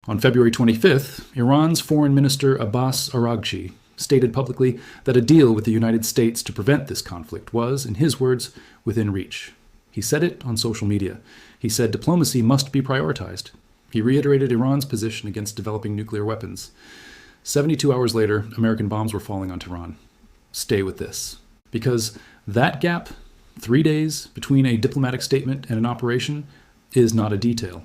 On February 25th, Iran's Foreign Minister Abbas Araghchi stated publicly that a deal with the United States to prevent this conflict was, in his words, within reach. He said it on social media. He said diplomacy must be prioritized. He reiterated Iran's position against developing nuclear weapons. 72 hours later, American bombs were falling on Tehran. Stay with this. Because that gap, 3 days between a diplomatic statement and an operation, is not a detail.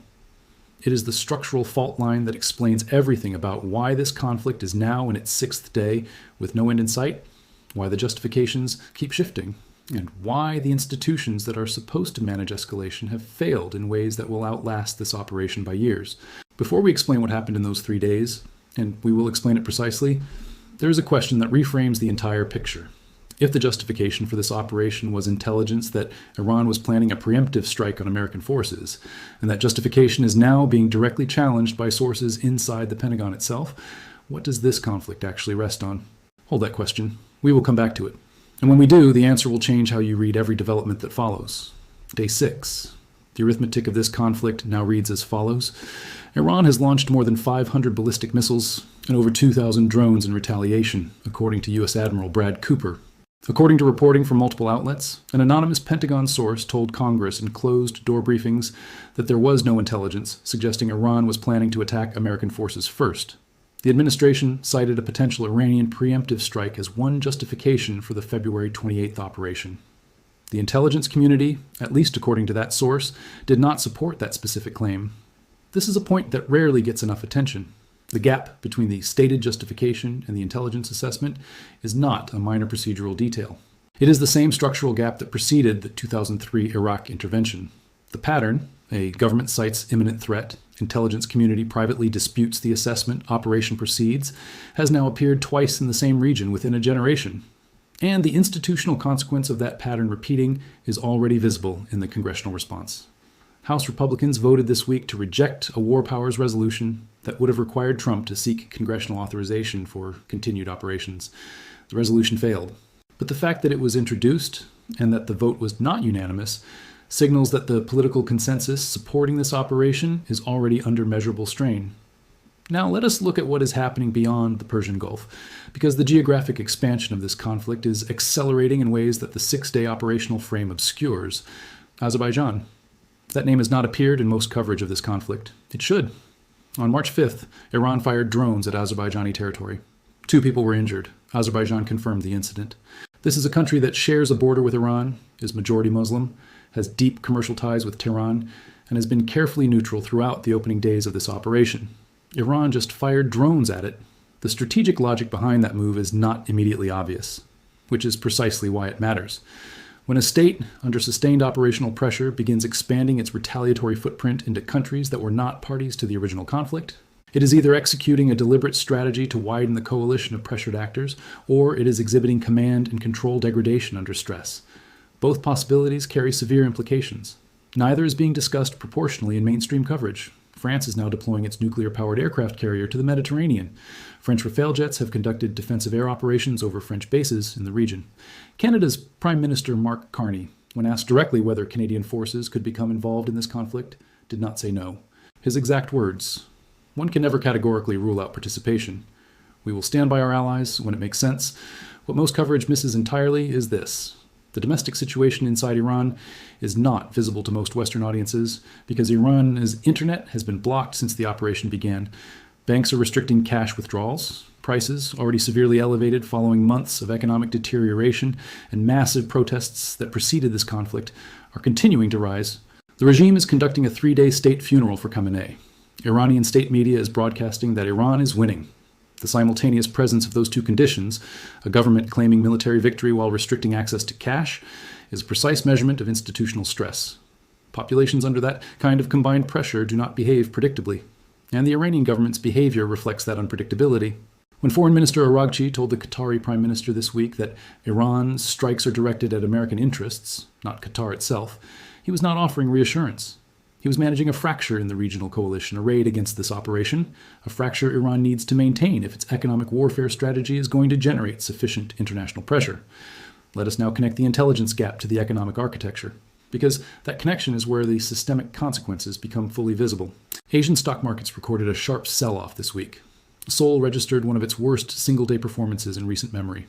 It is the structural fault line that explains everything about why this conflict is now in its 6th day with no end in sight, why the justifications keep shifting, and why the institutions that are supposed to manage escalation have failed in ways that will outlast this operation by years. Before we explain what happened in those 3 days, and we will explain it precisely, there is a question that reframes the entire picture. If the justification for this operation was intelligence that Iran was planning a preemptive strike on American forces, and that justification is now being directly challenged by sources inside the Pentagon itself, what does this conflict actually rest on? Hold that question. We will come back to it. And when we do, the answer will change how you read every development that follows. Day 6. The arithmetic of this conflict now reads as follows. Iran has launched more than 500 ballistic missiles and over 2,000 drones in retaliation, according to U.S. Admiral Brad Cooper. According to reporting from multiple outlets, an anonymous Pentagon source told Congress in closed-door briefings that there was no intelligence suggesting Iran was planning to attack American forces first. The administration cited a potential Iranian preemptive strike as one justification for the February 28th operation. The intelligence community, at least according to that source, did not support that specific claim. This is a point that rarely gets enough attention. The gap between the stated justification and the intelligence assessment is not a minor procedural detail. It is the same structural gap that preceded the 2003 Iraq intervention. The pattern, a government cites imminent threat, intelligence community privately disputes the assessment, operation proceeds, has now appeared twice in the same region within a generation. And the institutional consequence of that pattern repeating is already visible in the congressional response. House Republicans voted this week to reject a war powers resolution that would have required Trump to seek congressional authorization for continued operations. The resolution failed. But the fact that it was introduced and that the vote was not unanimous signals that the political consensus supporting this operation is already under measurable strain. Now let us look at what is happening beyond the Persian Gulf, because the geographic expansion of this conflict is accelerating in ways that the 6-day operational frame obscures. Azerbaijan. That name has not appeared in most coverage of this conflict. It should. On March 5th, Iran fired drones at Azerbaijani territory. 2 people were injured. Azerbaijan confirmed the incident. This is a country that shares a border with Iran, is majority Muslim, has deep commercial ties with Tehran, and has been carefully neutral throughout the opening days of this operation. Iran just fired drones at it. The strategic logic behind that move is not immediately obvious, which is precisely why it matters. When a state, under sustained operational pressure, begins expanding its retaliatory footprint into countries that were not parties to the original conflict, it is either executing a deliberate strategy to widen the coalition of pressured actors, or it is exhibiting command and control degradation under stress. Both possibilities carry severe implications. Neither is being discussed proportionally in mainstream coverage. France is now deploying its nuclear-powered aircraft carrier to the Mediterranean. French Rafale jets have conducted defensive air operations over French bases in the region. Canada's Prime Minister Mark Carney, when asked directly whether Canadian forces could become involved in this conflict, did not say no. His exact words, "One can never categorically rule out participation. We will stand by our allies when it makes sense. What most coverage misses entirely is this. The domestic situation inside Iran is not visible to most Western audiences because Iran's internet has been blocked since the operation began. Banks are restricting cash withdrawals. Prices, already severely elevated following months of economic deterioration and massive protests that preceded this conflict, are continuing to rise. The regime is conducting a 3-day state funeral for Khamenei. Iranian state media is broadcasting that Iran is winning. The simultaneous presence of those two conditions, a government claiming military victory while restricting access to cash, is a precise measurement of institutional stress. Populations under that kind of combined pressure do not behave predictably, and the Iranian government's behavior reflects that unpredictability. When Foreign Minister Araghchi told the Qatari Prime Minister this week that Iran's strikes are directed at American interests, not Qatar itself, he was not offering reassurance. He was managing a fracture in the regional coalition arrayed against this operation, a fracture Iran needs to maintain if its economic warfare strategy is going to generate sufficient international pressure. Let us now connect the intelligence gap to the economic architecture, because that connection is where the systemic consequences become fully visible. Asian stock markets recorded a sharp sell-off this week. Seoul registered one of its worst single-day performances in recent memory.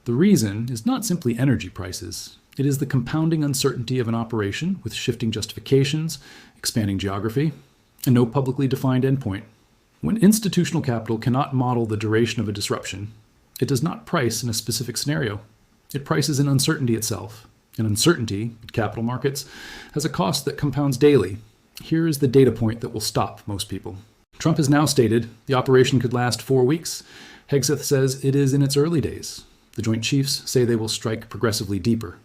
The reason is not simply energy prices. It is the compounding uncertainty of an operation with shifting justifications, expanding geography, and no publicly defined endpoint. When institutional capital cannot model the duration of a disruption, it does not price in a specific scenario. It prices in uncertainty itself. And uncertainty, in capital markets, has a cost that compounds daily. Here is the data point that will stop most people. Trump has now stated the operation could last 4 weeks. Hegseth says it is in its early days. The Joint Chiefs say they will strike progressively deeper.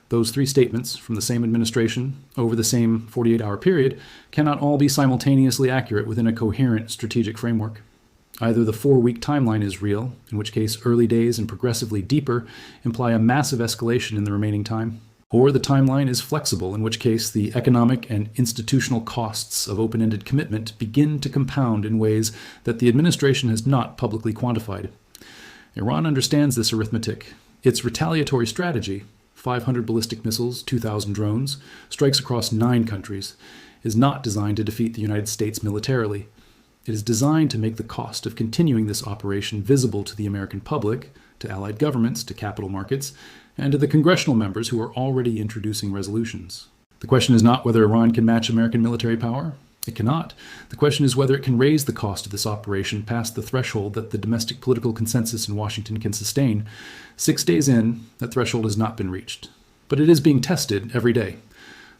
Those three statements from the same administration over the same 48-hour period cannot all be simultaneously accurate within a coherent strategic framework. Either the 4-week timeline is real, in which case early days and progressively deeper imply a massive escalation in the remaining time, or the timeline is flexible, in which case the economic and institutional costs of open-ended commitment begin to compound in ways that the administration has not publicly quantified. Iran understands this arithmetic. Its retaliatory strategy, 500 ballistic missiles, 2,000 drones, strikes across 9 countries, is not designed to defeat the United States militarily. It is designed to make the cost of continuing this operation visible to the American public, to allied governments, to capital markets, and to the congressional members who are already introducing resolutions. The question is not whether Iran can match American military power. It cannot. The question is whether it can raise the cost of this operation past the threshold that the domestic political consensus in Washington can sustain. 6 days in, that threshold has not been reached. But it is being tested every day.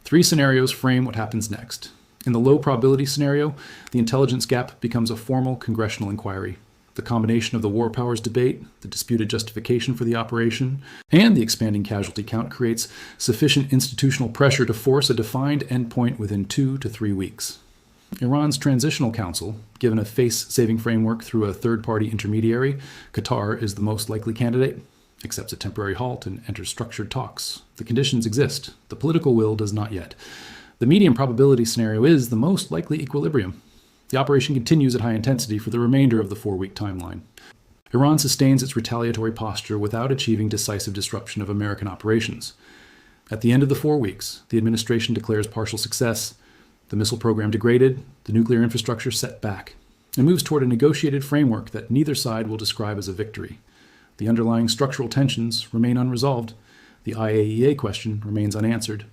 3 scenarios frame what happens next. In the low probability scenario, the intelligence gap becomes a formal congressional inquiry. The combination of the war powers debate, the disputed justification for the operation, and the expanding casualty count creates sufficient institutional pressure to force a defined endpoint within 2 to 3 weeks. Iran's Transitional Council, given a face-saving framework through a third-party intermediary, Qatar is the most likely candidate, accepts a temporary halt and enters structured talks. The conditions exist. The political will does not yet. The medium probability scenario is the most likely equilibrium. The operation continues at high intensity for the remainder of the 4-week timeline. Iran sustains its retaliatory posture without achieving decisive disruption of American operations. At the end of the 4 weeks, the administration declares partial success, the missile program degraded, the nuclear infrastructure set back, and moves toward a negotiated framework that neither side will describe as a victory. The underlying structural tensions remain unresolved. The IAEA question remains unanswered.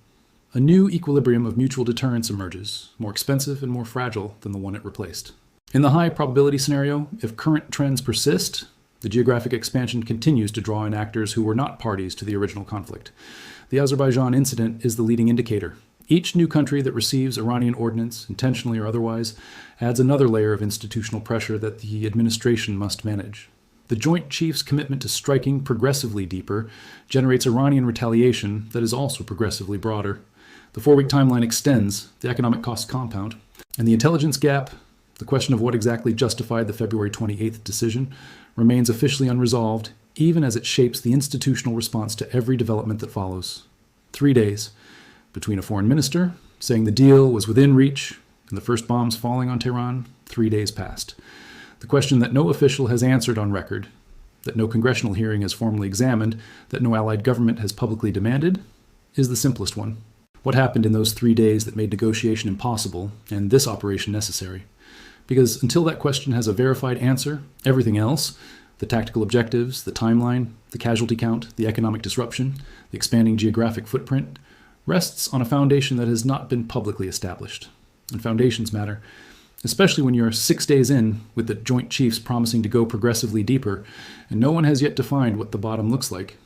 A new equilibrium of mutual deterrence emerges, more expensive and more fragile than the one it replaced. In the high probability scenario, if current trends persist, the geographic expansion continues to draw in actors who were not parties to the original conflict. The Azerbaijan incident is the leading indicator. Each new country that receives Iranian ordnance, intentionally or otherwise, adds another layer of institutional pressure that the administration must manage. The Joint Chiefs' commitment to striking progressively deeper generates Iranian retaliation that is also progressively broader. The 4-week timeline extends, the economic costs compound, and the intelligence gap, the question of what exactly justified the February 28th decision, remains officially unresolved, even as it shapes the institutional response to every development that follows. 3 days, between a foreign minister saying the deal was within reach and the first bombs falling on Tehran, 3 days passed. The question that no official has answered on record, that no congressional hearing has formally examined, that no allied government has publicly demanded, is the simplest one. What happened in those 3 days that made negotiation impossible and this operation necessary? Because until that question has a verified answer, everything else, the tactical objectives, the timeline, the casualty count, the economic disruption, the expanding geographic footprint, rests on a foundation that has not been publicly established. And foundations matter, especially when you're 6 days in with the Joint Chiefs promising to go progressively deeper, and no one has yet defined what the bottom looks like.